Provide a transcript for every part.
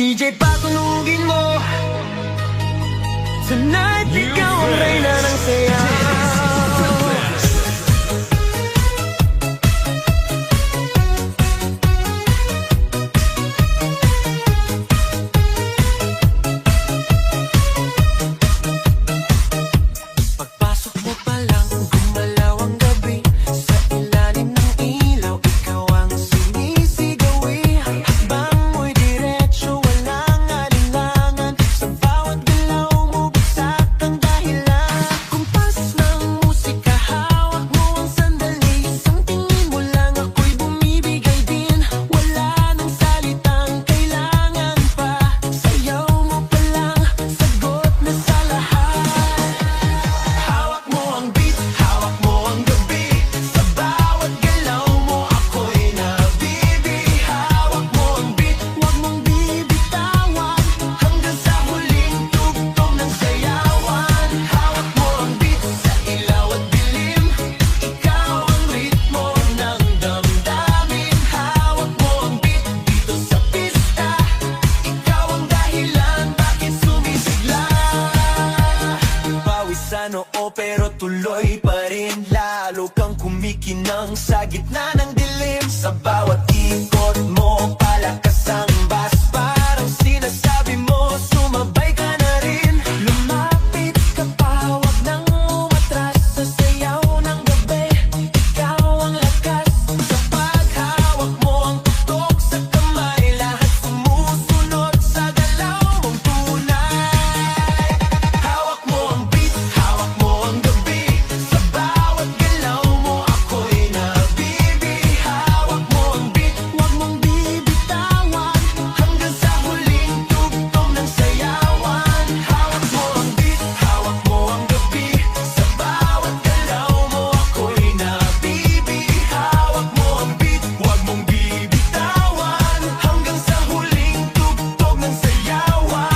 DJ patunugin mo. Tonight ikaw ang reyna ng sayaw. Pagpasok mo pa lang, gumalaw ang gabi. Sa ilalim ng ilaw, ikaw ang sinisigawi. Hakbang mo'y diretso, walang alinlangan. Sa bawat galaw mo, bagsak ang dahilan. Kumpas ng musika, hawak mo ang sandali. Isang tingin mo lang, ako'y bumibigay din. Wala nang salitang kailangan pa. Sayaw mo pa lang, sagot na sa lahat. Hawak mo ang beat, hawak mo ang gabi. Sa bawat galaw mo, ako'y nabibi. Hawak mo ang beat, huwag mong bibitawan. Hanggang sa huling tugtog ng sayawan. Hawak mo ang beat, sa ilaw at dilim. Ikaw ang ritmo ng damdamin. Hawak mo ang beat, dito sa pista. Ikaw ang dahilan, bakit sumisigla. Pawisan oo pero tuloy pa rin. Lalo kang kumikinang sa gitna ng dilim. Sa bawat ikot mo, palakas ang bass. Parang sinasabi mo, sumabay ka na rin. Lumapit ka pa, wag nang umatras. Sa sayaw ng gabi, ikaw ang lakas. Sa paghawak mo ang tutok sa kamay, lahat sumusunod sa galaw mong tunay. Hawak mo ang beat, hawak mo ang gabi. Sa bawat galaw mo, ako'y nabibi. Hawak mo ang beat, huwag mong bibitawan. Hanggang sa huling tugtog ng sayawan. Hawak mo ang beat, hawak mo ang gabi. Sa bawat galaw mo, ako'y nabibi. Hawak mo ang beat, huwag mong bibitawan. Hanggang sa huling tugtog ng sayawan.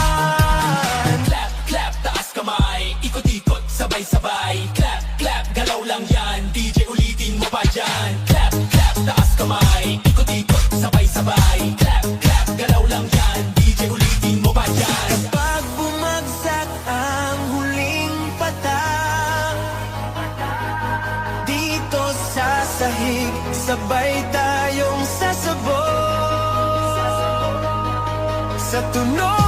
Clap, clap, taas kamay. Ikot-ikot, sabay-sabay. Clap, clap, galaw lang yan. DJ ulitin mo pa dyan. Clap, clap, taas kamay. Ikot-ikot, sabay-sabay. Clap, clap, galaw lang yan. DJ ulitin mo pa dyan. Kapag bumagsak ang huling patak, dito sa sahig, sabay tayong sasabog. Sa tunog